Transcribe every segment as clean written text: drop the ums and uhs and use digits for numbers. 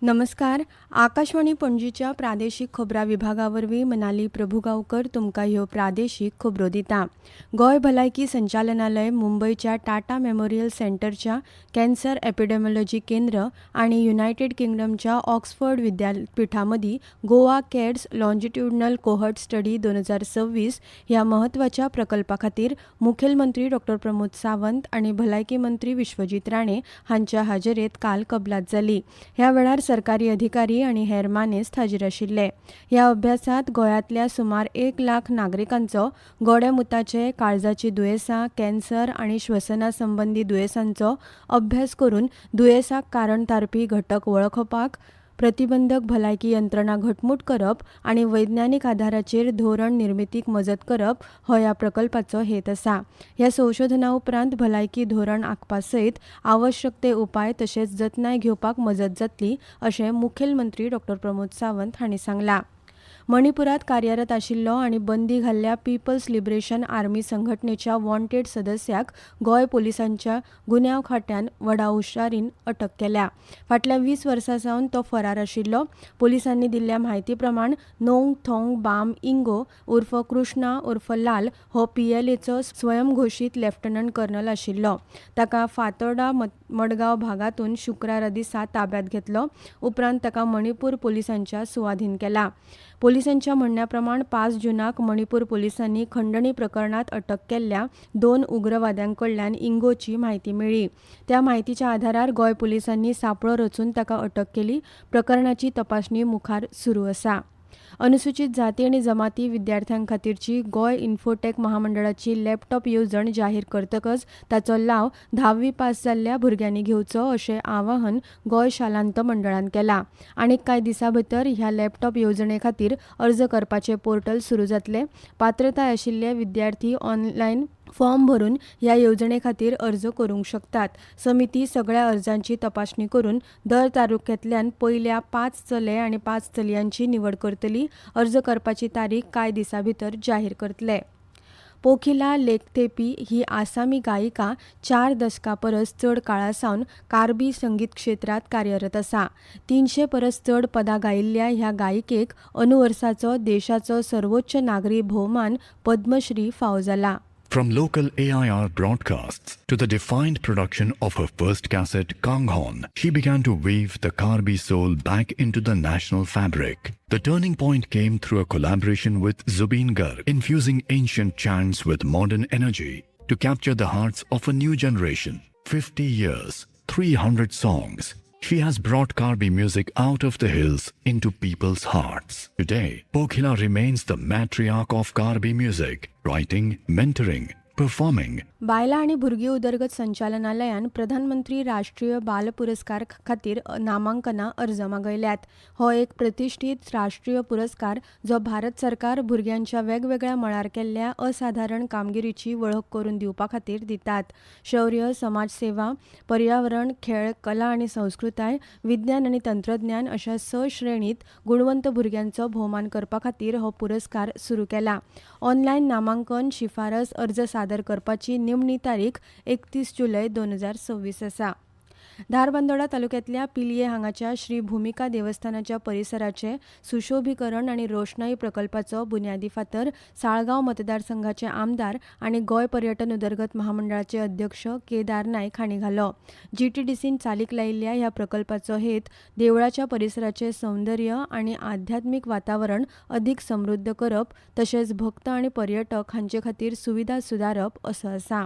नमस्कार. आकाशवाणी पणजीच्या प्रादेशीक खबरां विभागावरवीं मनाली प्रभुगांवकर तुमकां ह्यो प्रादेशीक खबरो दिता. गोंय भलायकी संचालनालय मुंबयच्या टाटा मेमोरियल सेंटरच्या कॅन्सर एपिडेमियोलॉजी केंद्र आनी युनायटेड किंगडमच्या ऑक्सफर्ड विद्यापीठा मदीं गोवा कॅड्स लॉन्जिट्युडनल कोहर्ट स्टडी 2026 ह्या म्हत्वाच्या प्रकल्पा खातीर मुखेलमंत्री डॉ. प्रमोद सावंत आनी भलायकी मंत्री विश्वजीत राणे हांच्या हाजेरेंत काल कबलात जाली. ह्या वेळार सरकारी अधिकारी आनी हेर मानेस्त हाजीर आशिल्ले. ह्या अभ्यासात गोंयांतल्या सुमार 1 लाख नागरिकांचो गोड्या मुताचे, काळजाची दुयेंसां, कॅन्सर आनी श्वसना संबंधी दुयेंसांचो अभ्यास करून दुयेंसाक कारण थारपी घटक वळखपाक, प्रतिबंधक भलायकी यंत्रणा घटमूट करप आनी वैज्ञानीक आधाराचेर धोरण निर्मितीक मजत करप हो ह्या प्रकल्पाचो हेत आसा. ह्या संशोधना उपरांत भलायकी धोरण आंखपा सयत आवश्यक ते उपाय तशेंच जतनाय घेवपाक मजत जातली अशें मुखेलमंत्री डॉ. प्रमोद सावंत हांणी सांगलां. मणिपुरांत कार्यरत आशिल्लो आनी बंदी घाल्ल्या पीपल्स लिबरेशन आर्मी संघटनेच्या वॉन्टेड सदस्याक गोंय पुलिसांच्या गुन्यांव खात्यान व्हडा हुशारीन अटक केल्या. फाटल्या 20 वर्सां सावन तो फरार आशिल्लो. पुलिसांनी दिल्ल्या म्हायती प्रमाण नोंग थोंग बाम इंगो उर्फ कृष्णा उर्फ लाल हो PLAचो स्वयंघोशीत लेफ्टनंट कर्नल आशिल्लो. ताका फातोर्डा मडगांव भागातून शुक्रारा दिसा ताब्यात घेतलो. उपरांत ताका मणिपूर पुलिसांच्या सुवाधीन केला. पुलिसांच्या म्हणण्या प्रमाण 5 जूनाक मणिपूर पुलिसांनी खंडणी प्रकरणात अटक केल्ल्या 2 उग्रवाद्यांकडल्यान इंगोची म्हायती मेळ्ळी. त्या म्हायतीच्या आधारार गोंय पुलिसांनी सांपळो रचून ताका अटक केली. प्रकरणाची तपासणी मुखार सुरू आसा. अनुसूचित जाती आनी जमाती विद्यार्थ्यां खातीरची गोंय इन्फोटेक महामंडळाची लॅपटॉप येवजण जाहीर करतकच ताचो लाव 10वी पास जाल्ल्या भुरग्यांनी घेवचो अशें आवाहन गोंय शालांत मंडळान केलां. आनीक कांय दिसां भितर ह्या लॅपटॉप येवजणे खातीर अर्ज करपाचे पोर्टल सुरू जातले. पात्रताय आशिल्ले विद्यार्थी ऑनलायन फॉर्म भरून ह्या येवजणे खातीर अर्ज करूंक शकतात. समिती सगळ्या अर्जांची तपासणी करून दर तालुक्यांतल्यान पयल्या 5 चले आनी 5 चलयांची निवड करतली. अर्ज करपाची तारीख कांय दिसां भितर जाहीर करतले. पोखिला लेखतेपी ही आसामी गायिका 4 दशकां परस चड काळा सावन कार्बी संगीत क्षेत्रांत कार्यरत आसा. 300 परस चड पदां गायिल्ल्या ह्या गायिकेक अनुवर्साचो देशाचो सर्वोच्च नागरी भोवमान पद्मश्री फावो जाला. From local AIR broadcasts to the defined production of her first cassette, Kanghon, she began to weave the Karbi soul back into the national fabric. The turning point came through a collaboration with Zubeen Garg, infusing ancient chants with modern energy to capture the hearts of a new generation. 50 years, 300 songs. She has brought Karbi music out of the hills into people's hearts. Today, Pokhila remains the matriarch of Karbi music, writing, mentoring, performing. बायलां आनी भुरगीं उदरगत संचालनालयान प्रधानमंत्री राष्ट्रीय बाल पुरस्कार खातीर नामांकनां अर्ज मागयल्यात. हो एक प्रतिश्ठीत राष्ट्रीय पुरस्कार जो भारत सरकार भुरग्यांच्या वेगवेगळ्या मळार केल्ल्या असाधारण कामगिरीची वळख करून दिवपा खातीर दितात. शौर्य, समाजसेवा, पर्यावरण, खेळ, कला आनी संस्कृताय, विज्ञान आनी तंत्रज्ञान अशा 6 श्रेणींत गुणवंत भुरग्यांचो भोवमान करपा खातीर हो पुरस्कार सुरू केला. ऑनलायन नामांकन, शिफारस अर्ज सादर करपाची निमणी तारीख 31 जुलय 2026 आसा. धारबांदोडा तालुक्यांतल्या पिलये हांगाच्या श्री भूमिका देवस्थानाच्या परिसराचे सुशोभीकरण आनी रोशनाई प्रकल्पाचो बुन्यादी फातर साळगांव मतदारसंघाचे आमदार आनी गोंय पर्यटन उदरगत महामंडळाचे अध्यक्ष केदार नायक हांणी घालो. GTDCन चालीक लायिल्ल्या ह्या प्रकल्पाचो हेत देवळाच्या परिसराचे सौंदर्य आनी आध्यात्मीक वातावरण अदीक समृद्ध करप तशेंच भक्त आनी पर्यटक हांचे खातीर सुविधा सुदारप असो आसा.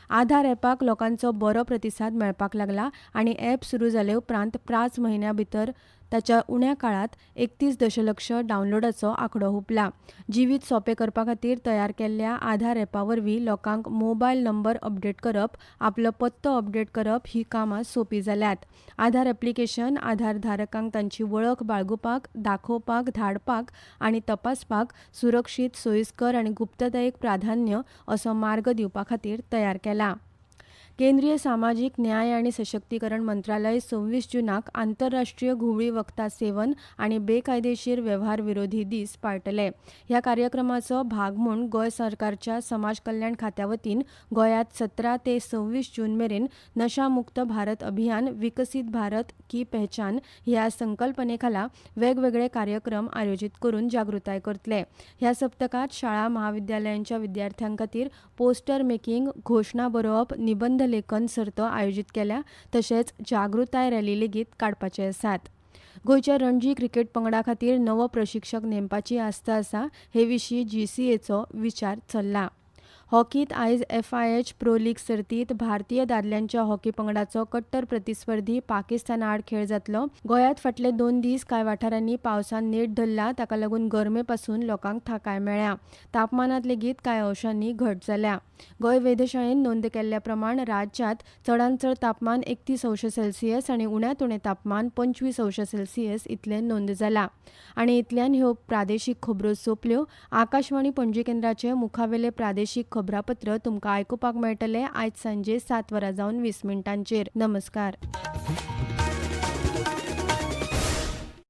आधार ॲपाक लोकांचो बरो प्रतिसाद मेळपाक लागला आनी ॲप सुरू जाले उपरांत 5 म्हयन्यां भितर ताच्या उण्या काळात 31 दशलक्ष डावनलोडाचो आंकडो हुंपला. जिवीत सोंपें करपा खातीर तयार केल्ल्या आधार ॲपा वरवीं लोकांक मोबायल नंबर अपडेट करप, आपलो पत्तो अपडेट करप ही कामां सोपी जाल्यात. आधार ॲप्लिकेशन आधार धारकांक तांची वळख बाळगुपाक, दाखोवपाक, धाडपाक आनी तपासपाक सुरक्षीत, सोयिस्कर आनी गुप्ततायेक प्राधान्य असो मार्ग दिवपा खातीर तयार केला. केंद्रीय सामाजिक न्याय आणि सशक्तीकरण मंत्रालय 26 जूनाक आंतरराष्ट्रीय घुवळी वखदां सेवन आणि बेकायदेशीर व्यवहार विरोधी दीस पाळटले. ह्या कार्यक्रमाचो भाग म्हूण गोंय सरकारच्या समाज कल्याण खात्या वतीन गोंयांत 17 ते 26 जून मेरेन नशामुक्त भारत अभियान विकसित भारत की पहचान ह्या संकल्पने खाला वेगवेगळे कार्यक्रम आयोजित करून जागृताय करतले. ह्या सप्तकात शाळा महाविद्यालयांच्या विद्यार्थ्यां खातीर पोस्टर मेकिंग, घोषणा बरोवप, निबंध लेखन सर्तो आयोजित केल्या. तशेंच जागृताय रॅली लेगीत काडपाचे आसात. गोंयच्या रणजी क्रिकेट पंगडा खातीर नवो प्रशिक्षक नेमपाची आस्त आसा हे विशीं GCAचो विचार चल्ला. हॉकींत आयज FIH प्रो लीग सर्तींत भारतीय दादल्यांच्या हॉकी पंगडाचो कट्टर प्रतिस्पर्धी पाकिस्ताना आड खेळ जातलो. गोंयांत फाटले 2 दीस कांय वाठारांनी पावसान नेट धरला, ताका लागून गरमे पासून लोकांक थाकाय मेळ्ळ्या. तापमानांत लेगीत कांय अंशांनी घट जाल्या. गोंय वेधशाळेन नोंद केल्ल्या प्रमाण राज्यांत चडांत चड तापमान 31°C आनी उण्यांत उणें तापमान 25°C इतलें नोंद जालां. आनी इतल्यान ह्यो प्रादेशीक खबरो सोंपल्यो. आकाशवाणी पणजी केंद्राचे मुखावेले प्रादेशीक खबरापत्र तुमकां आयकुपाक मेळटले आयज सांजे 7:20 नमस्कार.